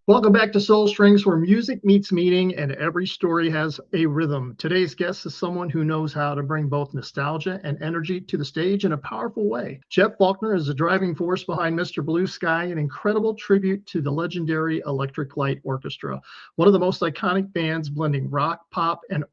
Welcome back to Soul Strings, where music meets meaning and every story has a rhythm. Today's guest is someone who knows how to bring both nostalgia and energy to the stage in a powerful way. Jeff Faulkner is the driving force behind Mr. Blue Sky, an incredible tribute to the legendary Electric Light Orchestra, one of the most iconic bands blending rock, pop, and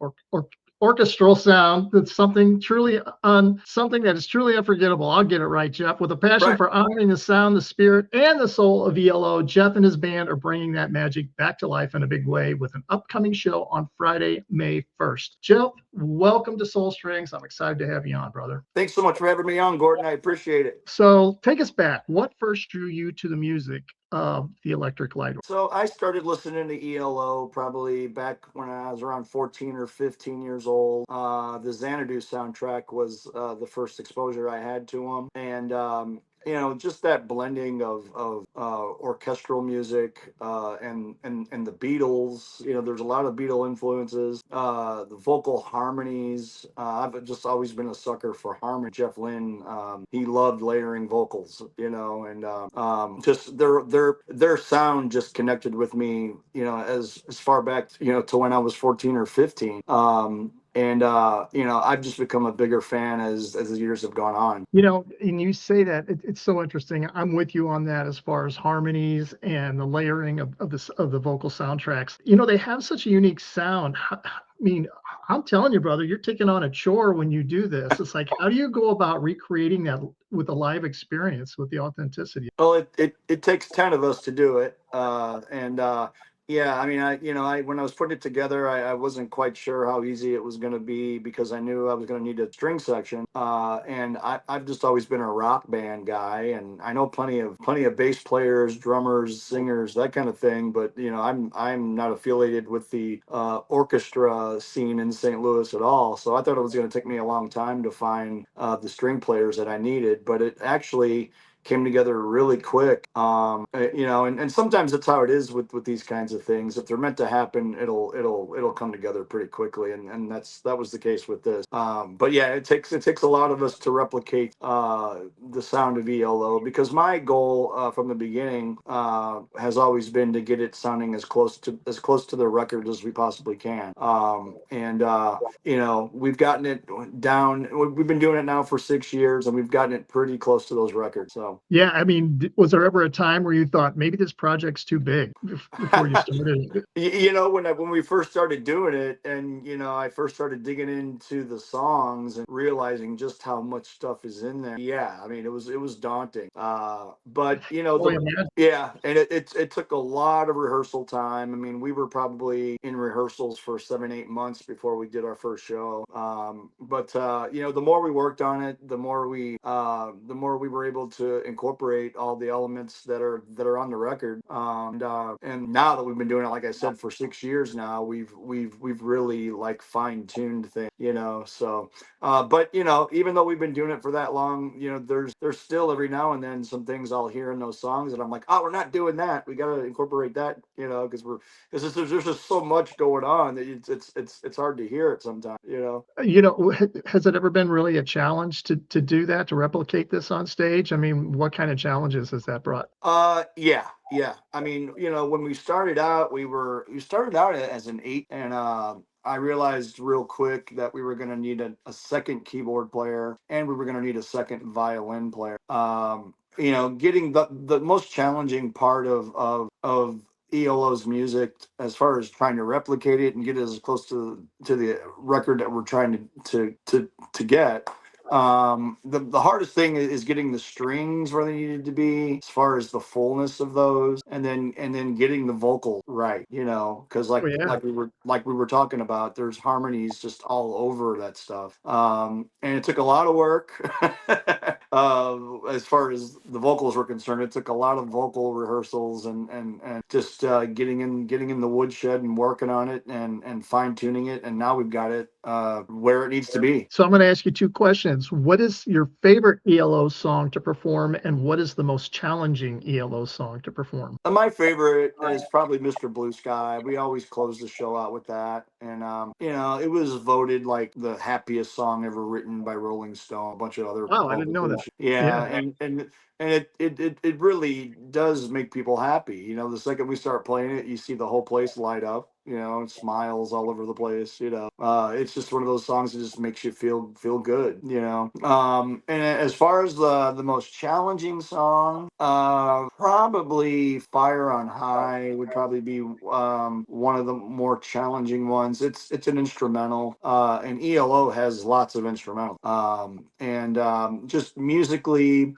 orchestral sound. That's something that is truly unforgettable. I'll get it right, Jeff. With a passion Right. for honoring the sound, the spirit, and the soul of ELO, Jeff and his band are bringing that magic back to life in a big way with an upcoming show on Friday, May 1st. Jeff, welcome to Soul Strings. I'm excited to have you on, brother. Thanks so much for having me on, Gordon. I appreciate it. So take us back. What first drew you to the music of the Electric Light? So I started listening to ELO probably back when I was around 14 or 15 years old. The Xanadu soundtrack was the first exposure I had to them. And, just that blending of orchestral music and the Beatles. There's a lot of Beatle influences. The vocal harmonies. I've just always been a sucker for harmony. Jeff Lynne, he loved layering vocals, and just their sound just connected with me, as far back, to when I was 14 or 15. I've just become a bigger fan as the years have gone on. And you say that it's so interesting. I'm with you on that as far as harmonies and the layering of the vocal soundtracks. They have such a unique sound. I mean, I'm telling you, brother, you're taking on a chore when you do this. It's like, how do you go about recreating that with a live experience with the authenticity? Well, it takes 10 of us to do it. Yeah, I mean, I when I was putting it together, I wasn't quite sure how easy it was going to be because I knew I was going to need a string section. And I've just always been a rock band guy, and I know plenty of bass players, drummers, singers, that kind of thing. But I'm not affiliated with the orchestra scene in St. Louis at all. So I thought it was going to take me a long time to find the string players that I needed, but it actually came together really quick. And sometimes that's how it is with these kinds of things. If they're meant to happen, it'll come together pretty quickly, and that was the case with this. But yeah, it takes a lot of us to replicate the sound of ELO, because my goal from the beginning has always been to get it sounding as close to the record as we possibly can. We've gotten it down. We've been doing it now for 6 years, and we've gotten it pretty close to those records. So. Yeah, I mean, was there ever a time where you thought maybe this project's too big before you started? When we first started doing it, and I first started digging into the songs and realizing just how much stuff is in there. Yeah, I mean, it was daunting. But Oh, yeah. yeah, and it took a lot of rehearsal time. I mean, we were probably in rehearsals for 7-8 months before we did our first show. But the more we worked on it, the more we were able to incorporate all the elements that are on the record. And now that we've been doing it, like I said, for 6 years now, we've really like fine tuned things. So but even though we've been doing it for that long, there's still every now and then some things I'll hear in those songs and I'm like, oh, we're not doing that. We got to incorporate that, because there's just so much going on that it's hard to hear it sometimes. Has it ever been really a challenge to do that, to replicate this on stage? I mean, what kind of challenges has that brought? Yeah. I mean, when we started out as an eight, and I realized real quick that we were going to need a second keyboard player, and we were going to need a second violin player. Getting the most challenging part of ELO's music, as far as trying to replicate it and get it as close to the record that we're trying to get. The hardest thing is getting the strings where they needed to be, as far as the fullness of those, and then getting the vocal right, because Oh, yeah. like we were talking about, there's harmonies just all over that stuff. And it took a lot of work. As far as the vocals were concerned, it took a lot of vocal rehearsals and just getting in the woodshed and working on it and fine tuning it, and now we've got it where it needs to be. So I'm going to ask you two questions. What is your favorite ELO song to perform, and what is the most challenging ELO song to perform? My favorite is probably Mr. Blue Sky. We always close the show out with that. And, it was voted like the happiest song ever written by Rolling Stone, a bunch of other Wow, I didn't know that. musician. Yeah, Yeah. and it really does make people happy. The second we start playing it, you see the whole place light up. And smiles all over the place. It's just one of those songs that just makes you feel good. And as far as the most challenging song, probably "Fire on High" would probably be one of the more challenging ones. It's an instrumental, and ELO has lots of instrumental, and just musically,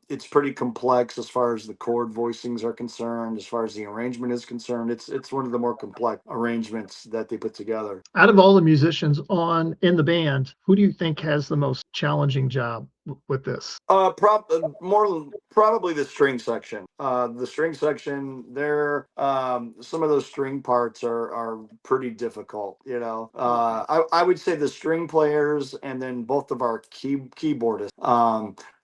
it's pretty complex as far as the chord voicings are concerned. As far as the arrangement is concerned, it's one of the more complex arrangements that they put together. Out of all the musicians in the band, who do you think has the most challenging job with this? More probably the string section. The string section, there, some of those string parts are pretty difficult. I would say the string players and then both of our keyboardists.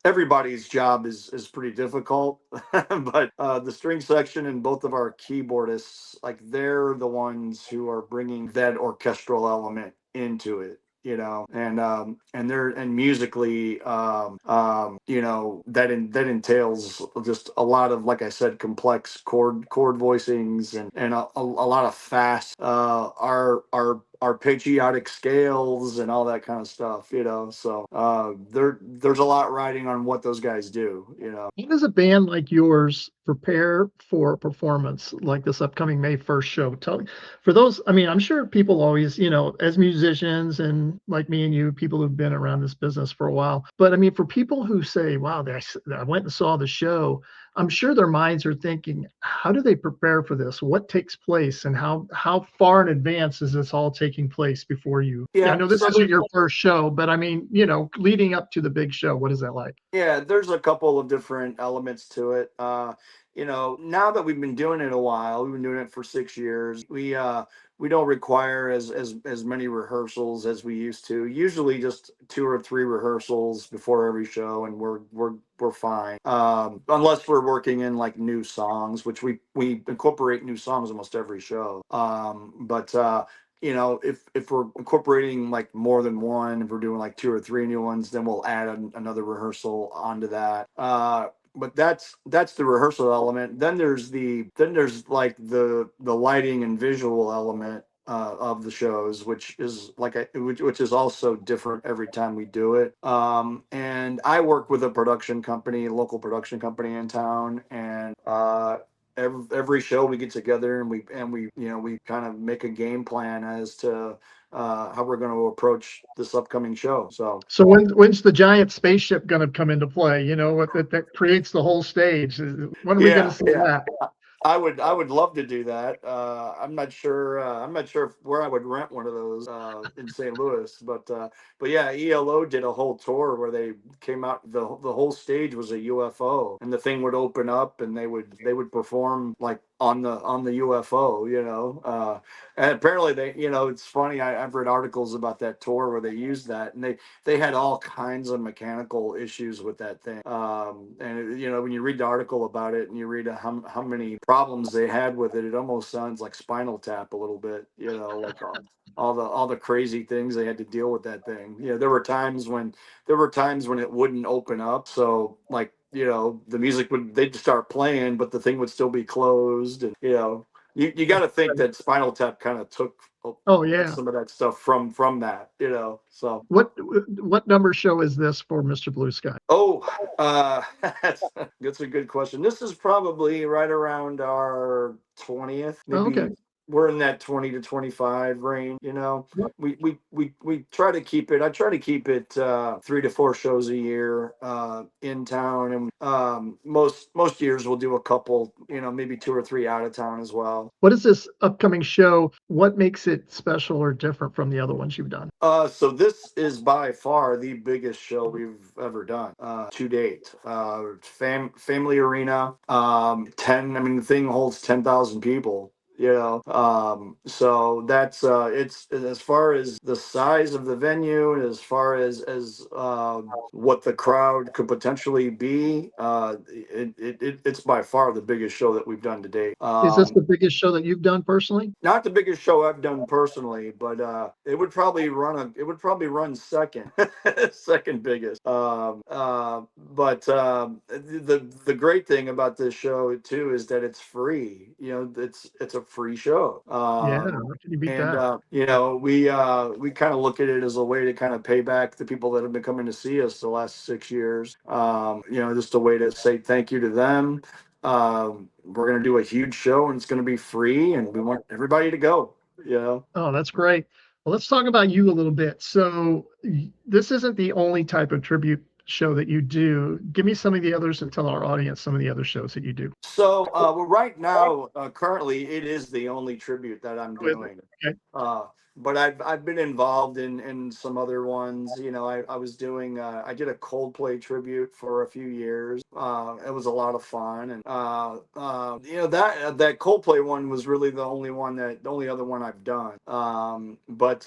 Everybody's job is pretty difficult, but the string section and both of our keyboardists, like they're the ones who are bringing that orchestral element into it. And musically, that entails just a lot of, like I said, complex chord voicings and a lot of fast our patriotic scales and all that kind of stuff. So there's a lot riding on what those guys do. How does a band like yours prepare for a performance like this upcoming May 1st show? For those, I mean, I'm sure people always, as musicians and like me and you, people who've been around this business for a while. But I mean, for people who say, wow, I went and saw the show, I'm sure their minds are thinking, how do they prepare for this? What takes place, and how far in advance is this all taking place before you? Yeah, I Yeah, know this so isn't your first show, but I mean, leading up to the big show, what is that like? yeah, there's a couple of different elements to it. Now that we've been doing it a while, we've been doing it for 6 years. We don't require as many rehearsals as we used to. Usually, just 2 or 3 rehearsals before every show, and we're fine. Unless we're working in like new songs, which we incorporate new songs almost every show. But if we're incorporating like more than one, if we're doing like 2 or 3 new ones, then we'll add another rehearsal onto that. But that's the rehearsal element. Then there's like the lighting and visual element of the shows, which is which is also different every time we do it. And I work with a local production company in town, and every show we get together and we kind of make a game plan as to how we're going to approach this upcoming show. So when's the giant spaceship going to come into play? That creates the whole stage. When are we going to Yeah, see yeah. that? I would love to do that. I'm not sure. I'm not sure where I would rent one of those in St. Louis, but yeah, ELO did a whole tour where they came out. The whole stage was a UFO, and the thing would open up, and they would perform like on the UFO. And apparently it's funny. I've read articles about that tour where they used that, and they had all kinds of mechanical issues with that thing. And when you read the article about it and you read how many problems they had with it, it almost sounds like Spinal Tap a little bit. Like all the crazy things they had to deal with that thing. There were times when it wouldn't open up. So like the music they'd start playing, but the thing would still be closed, and you got to think that Spinal Tap kind of took Oh yeah. some of that stuff from that. So. What number show is this for Mr. Blue Sky? Oh, that's a good question. This is probably right around our 20th, Oh, okay. maybe. We're in that 20 to 25 range. We try to keep it. I try to keep it 3 to 4 shows a year in town, and most years we'll do a couple. Maybe 2 or 3 out of town as well. What is this upcoming show? What makes it special or different from the other ones you've done? So this is by far the biggest show we've ever done to date. Family arena, 10. I mean, the thing holds 10,000 people. So that's it's as far as the size of the venue and as far as what the crowd could potentially be, it's by far the biggest show that we've done to date. Is this the biggest show that you've done personally? Not the biggest show I've done personally, but it would probably run second, second biggest. But the great thing about this show too is that it's free. It's a free show. Yeah, how can you beat And that? we kind of look at it as a way to kind of pay back the people that have been coming to see us the last 6 years. Just a way to say thank you to them. We're going to do a huge show and it's going to be free and we want everybody to go. Oh, that's great. Well, let's talk about you a little bit. So this isn't the only type of tribute show that you do. Give me some of the others and tell our audience some of the other shows that you do. So right now, currently, it is the only tribute that I'm doing. Okay. But I've been involved in some other ones. I was doing I did a Coldplay tribute for a few years. It was a lot of fun, and that Coldplay one was really the only other one I've done. But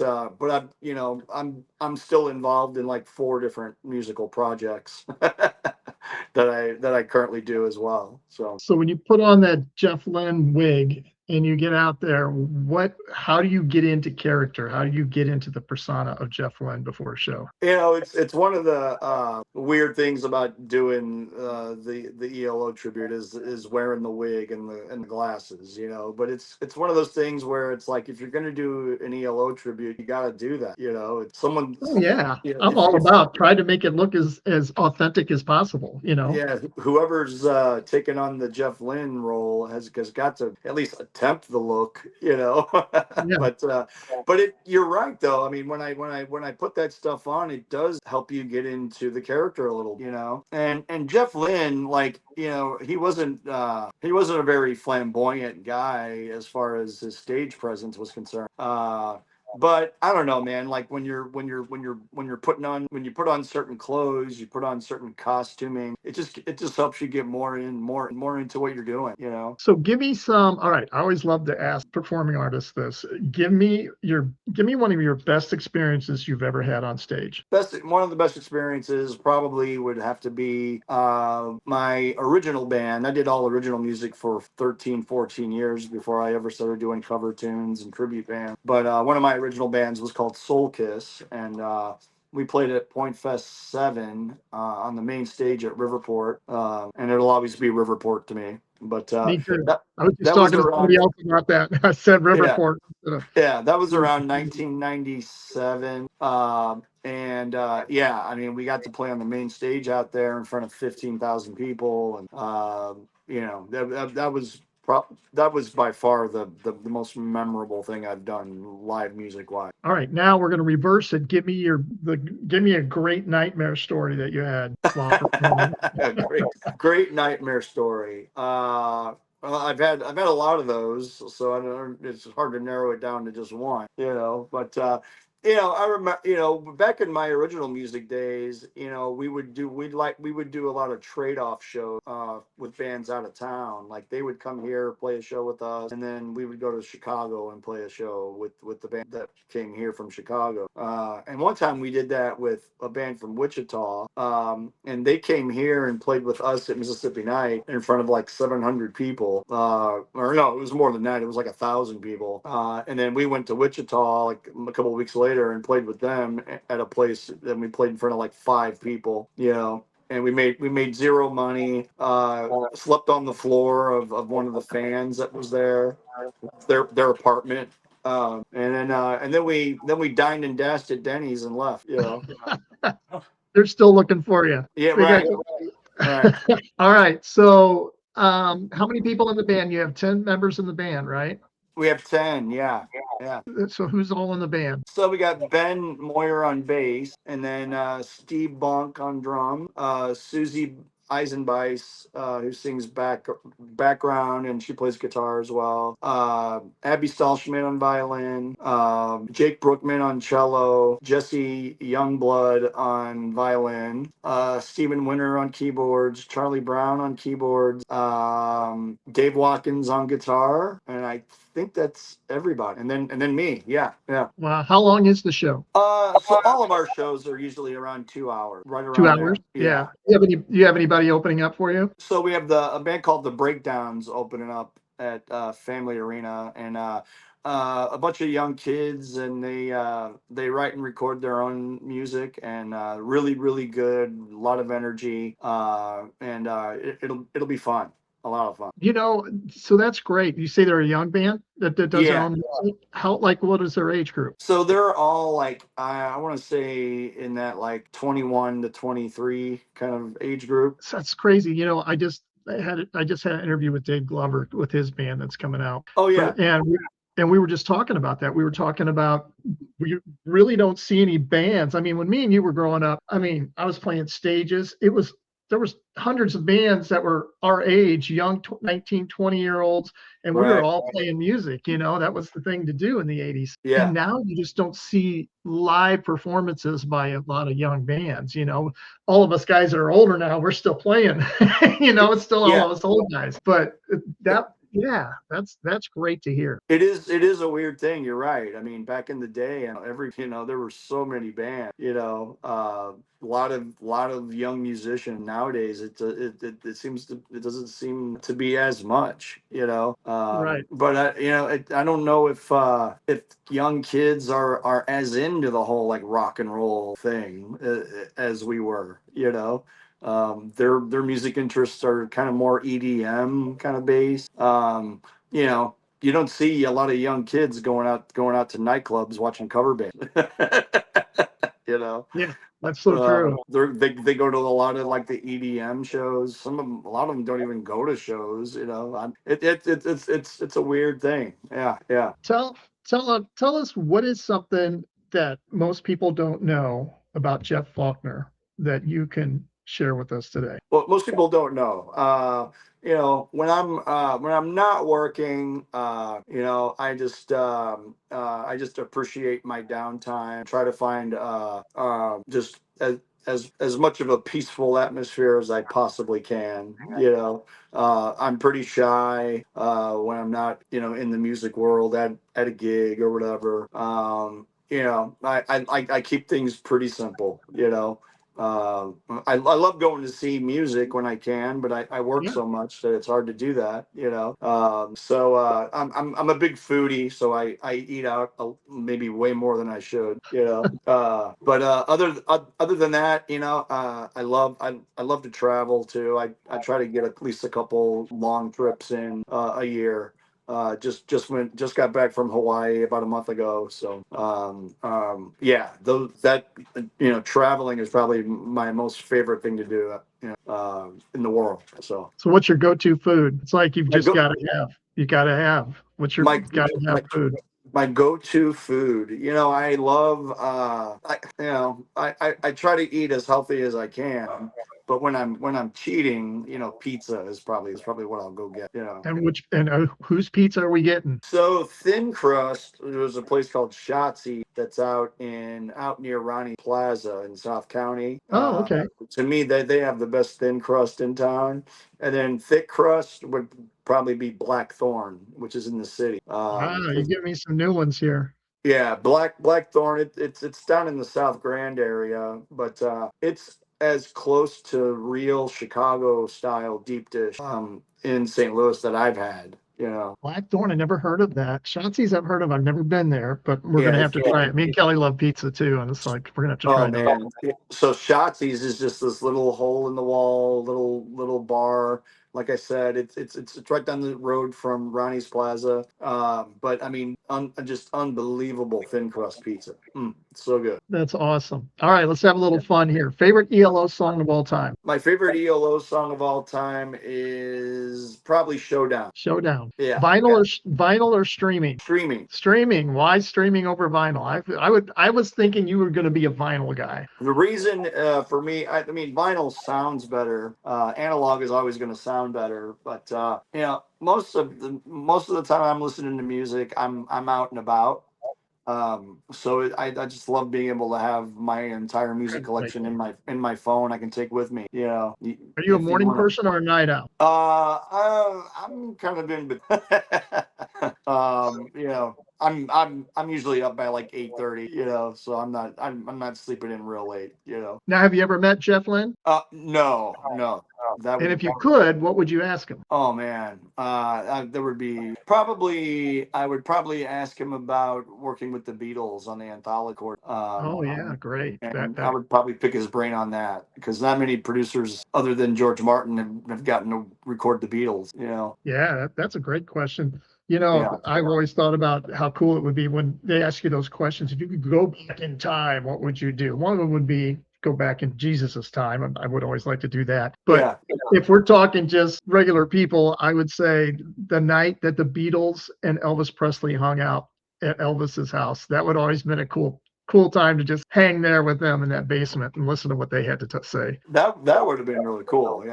I'm still involved in like 4 different musical projects that I currently do as well. So when you put on that Jeff Lynne wig and you get out there, how do you get into character? How do you get into the persona of Jeff Lynne before a show? It's one of the weird things about doing the ELO tribute is wearing the wig and the glasses, but it's one of those things where it's like, if you're going to do an ELO tribute, you got to do that. It's someone. Oh, yeah, I'm if, all if, about trying to make it look as authentic as possible. Yeah, whoever's taking on the Jeff Lynne role has got to at least attempt the look. Yeah. But you're right though. I mean, when I put that stuff on, it does help you get into the character a little. And Jeff Lynne, like, he wasn't a very flamboyant guy as far as his stage presence was concerned. But I don't know, man. Like when you put on certain clothes, you put on certain costuming. It just helps you get more into what you're doing. So give me some. All right, I always love to ask performing artists this. Give me one of your best experiences you've ever had on stage. One of the best experiences probably would have to be my original band. I did all original music for 13, 14 years before I ever started doing cover tunes and tribute bands. But one of my original bands was called Soul Kiss, and we played at Point Fest 7 on the main stage at Riverport, and it'll always be Riverport to me. But Me too. that, I was just that talking was to around, somebody else about that. I said yeah, Riverport. yeah, that was around 1997. Yeah, I mean, we got to play on the main stage out there in front of 15,000 people, and that was by far the most memorable thing I've done live music wise. All right, now we're going to reverse it. Give me a great nightmare story that you had. Great nightmare story. Well, I've had a lot of those, so I don't. It's hard to narrow it down to just one, But I remember, back in my original music days, we would do a lot of trade-off shows with bands out of town. Like they would come here, play a show with us, and then we would go to Chicago and play a show with the band that came here from Chicago. And one time we did that with a band from Wichita, and they came here and played with us at Mississippi Night in front of like 700 people. Or no, it was more than that. It was like 1,000 people. And then we went to Wichita like a couple of weeks later and played with them at a place that we played in front of like 5 people, and we made zero money, slept on the floor of one of the fans that was there, their apartment. And then we dined and dashed at Denny's and left, They're still looking for you. Yeah, right. All right. So how many people in the band? You have 10 members in the band, right? We have 10, yeah. So who's all in the band? So we got Ben Moyer on bass, and then Steve Bonk on drum, Susie Eisenbeiss, who sings background, and she plays guitar as well. Abby Stahlschmidt on violin. Jake Brookman on cello. Jesse Youngblood on violin. Stephen Winter on keyboards. Charlie Brown on keyboards. Dave Watkins on guitar, and I think that's everybody. And then me. Yeah. Wow. How long is the show? So all of our shows are usually around 2 hours, right 2 around hours? there. Yeah. You have anybody opening up for you? So we have a band called the Breakdowns opening up at Family Arena, and a bunch of young kids, and they write and record their own music, and really really good, a lot of energy, and it'll be fun. A lot of fun. So that's great. You say they're a young band that does their Yeah. own music? What is their age group? So they're all like, I want to say in that like 21 to 23 kind of age group. That's crazy. I just had an interview with Dave Glover with his band that's coming out. Oh yeah. And we were just talking about that. We were talking about, we really don't see any bands. I mean, when me and you were growing up, I mean, I was playing stages. There was hundreds of bands that were our age, young 19, 20-year-olds, and we were all playing music. That was the thing to do in the 80s. Yeah. And now you just don't see live performances by a lot of young bands. All of us guys that are older now, we're still playing. It's still all of us old guys. But that's great to hear. It is a weird thing. You're right. I mean, back in the day, and there were so many bands. A lot of young musicians. Nowadays, it doesn't seem to be as much. Right. But I don't know if young kids are as into the whole like rock and roll thing as we were. Their music interests are kind of more EDM kind of based. You don't see a lot of young kids going out to nightclubs watching cover bands. Yeah, that's so true. They go to a lot of like the EDM shows. A lot of them don't even go to shows. It's a weird thing. Yeah. Tell us, what is something that most people don't know about Jeff Faulkner that you can share with us today? Well, most people don't know. When I'm not working, I just appreciate my downtime. Try to find just as much of a peaceful atmosphere as I possibly can. I'm pretty shy when I'm not in the music world at a gig or whatever. I keep things pretty simple. I love going to see music when I can, but I work so much that it's hard to do that. So I'm a big foodie, so I eat out maybe way more than I should. But other than that, I love to travel too. I try to get at least a couple long trips in a year. Just got back from Hawaii about a month ago. So traveling is probably my most favorite thing to do in the world. So what's your go-to food? It's like you gotta have what's your food? My go-to food, I love I try to eat as healthy as I can, but when I'm cheating, pizza is probably what I'll go get. And whose pizza are we getting? So thin crust. There's a place called Shotzi that's out near Ronnie Plaza in South County. Oh, okay. To me, they have the best thin crust in town, and then thick crust would probably be Blackthorn, which is in the city. You give me some new ones here. Yeah, Blackthorn. It's down in the South Grand area, but it's as close to real Chicago style deep dish in St. Louis that I've had. Blackthorn, I never heard of that. Shotzi's I've heard of. I've never been there, but we're gonna have to try it. Me and Kelly love pizza too, and it's like we're gonna have to try that. So Shotzi's is just this little hole in the wall, little bar Like I said, it's right down the road from Ronnie's Plaza. But I mean, just unbelievable thin crust pizza. It's so good. That's awesome. All right, let's have a little fun here. Favorite ELO song of all time? My favorite ELO song of all time is probably Showdown. Showdown. Yeah. Vinyl or streaming? Streaming. Streaming. Why streaming over vinyl? I was thinking you were going to be a vinyl guy. The reason for me, I mean, vinyl sounds better. Analog is always going to sound better, but you know, most of the time I'm listening to music, I'm out and about. So I just love being able to have my entire music collection in my phone. I can take with me. You know. Are you a morning person or a night owl? I'm kind of in, you know, I'm usually up by like 8:30. You know, so I'm not sleeping in real late. You know. Now, have you ever met Jeff Lynne? No. And if you could, what would you ask him? Oh man, there would be probably I would probably ask him about working with the Beatles on the anthology chord. Oh yeah, great. And I would probably pick his brain on that because not many producers other than George Martin have gotten to record the Beatles. You know. Yeah, that's a great question. You know, I've always thought about how cool it would be when they ask you those questions. If you could go back in time, what would you do? One of them would be go back in Jesus's time. I would always like to do that. But if we're talking just regular people, I would say the night that the Beatles and Elvis Presley hung out at Elvis's house, that would always been a cool time to just hang there with them in that basement and listen to what they had to say. That would have been really cool.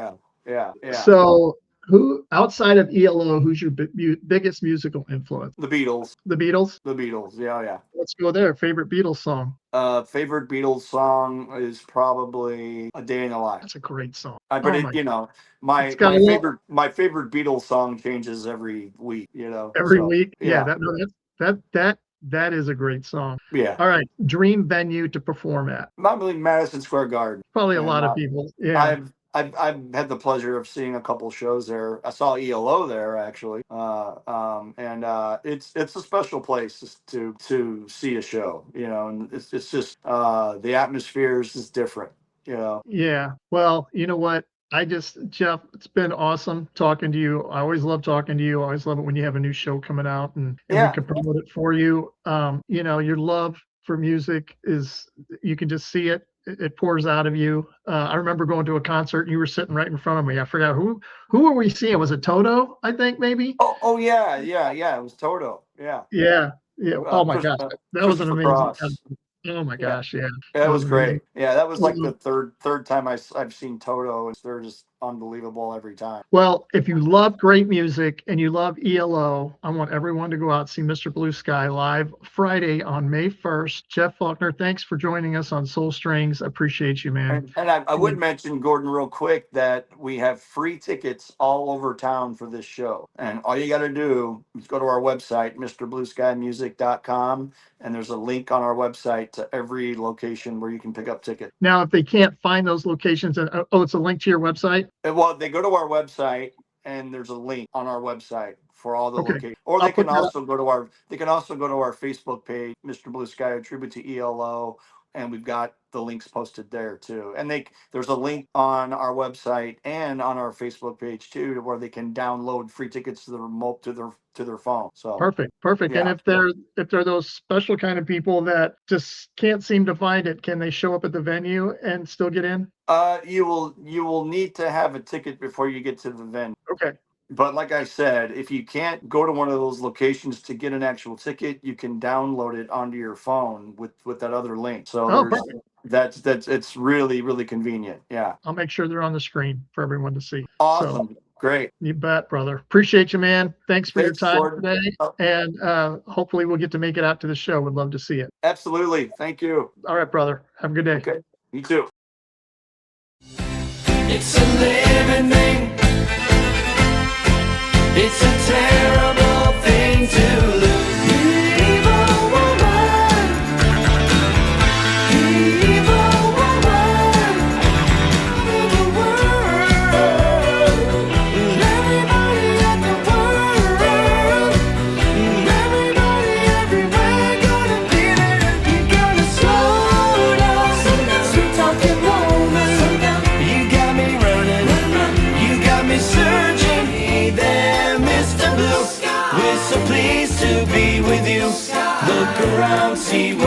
Yeah. So who outside of ELO, who's your biggest musical influence? The Beatles. The Beatles? The Beatles. Yeah. Let's go there. Favorite Beatles song? Favorite Beatles song is probably "A Day in the Life." That's a great song. You know, my favorite Beatles song changes every week. You know, every week. Yeah. That is a great song. Yeah. All right. Dream venue to perform at? Probably Madison Square Garden. Probably a lot of people. Yeah. I've had the pleasure of seeing a couple shows there. I saw ELO there actually, and it's a special place to see a show, you know, and it's just the atmosphere is just different, you know. Yeah. Well, you know what? Jeff, it's been awesome talking to you. I always love talking to you. I always love it when you have a new show coming out and we can promote it for you. You know, your love for music you can just see it. It pours out of you. I remember going to a concert and you were sitting right in front of me. I forgot who were we seeing? Was it Toto? I think maybe. Oh yeah. It was Toto. Yeah. Oh my gosh, that was an amazing concert. Oh my gosh, yeah. That was great. Amazing. Yeah, that was like the third time I've seen Toto, and they're just unbelievable every time. Well, if you love great music and you love ELO, I want everyone to go out and see Mr. Blue Sky live Friday on May 1st. Jeff Faulkner, thanks for joining us on Soul Strings. I appreciate you, man. And I would mention, Gordon, real quick, that we have free tickets all over town for this show. And all you got to do is go to our website, MrBlueSkyMusic.com, and there's a link on our website to every location where you can pick up tickets. Now, if they can't find those locations, it's a link to your website? Well, they go to our website, and there's a link on our website for all the locations. Or they can also go to our Facebook page, Mr. Blue Sky, a tribute to ELO, and we've got the links posted there too. And there's a link on our website and on our Facebook page too, where they can download free tickets to the remote to their phone. So perfect. Yeah. And if they're those special kind of people that just can't seem to find it, can they show up at the venue and still get in? You will need to have a ticket before you get to the venue. Okay. But like I said, if you can't go to one of those locations to get an actual ticket, you can download it onto your phone with that other link. So it's really, really convenient. Yeah. I'll make sure they're on the screen for everyone to see. Awesome. So, great. You bet, brother. Appreciate you, man. Thanks for your time today. And hopefully we'll get to make it out to the show. Would love to see it. Absolutely. Thank you. All right, brother. Have a good day. Okay. You too. It's a living thing. It's a terrible thing to lose. Evil woman, evil woman, in the world, everybody at the world, everybody everywhere gonna be there. You gotta slow down, sweet talking woman. You got me running, you got me searching.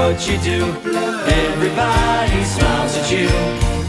what you do. Everybody smiles at you.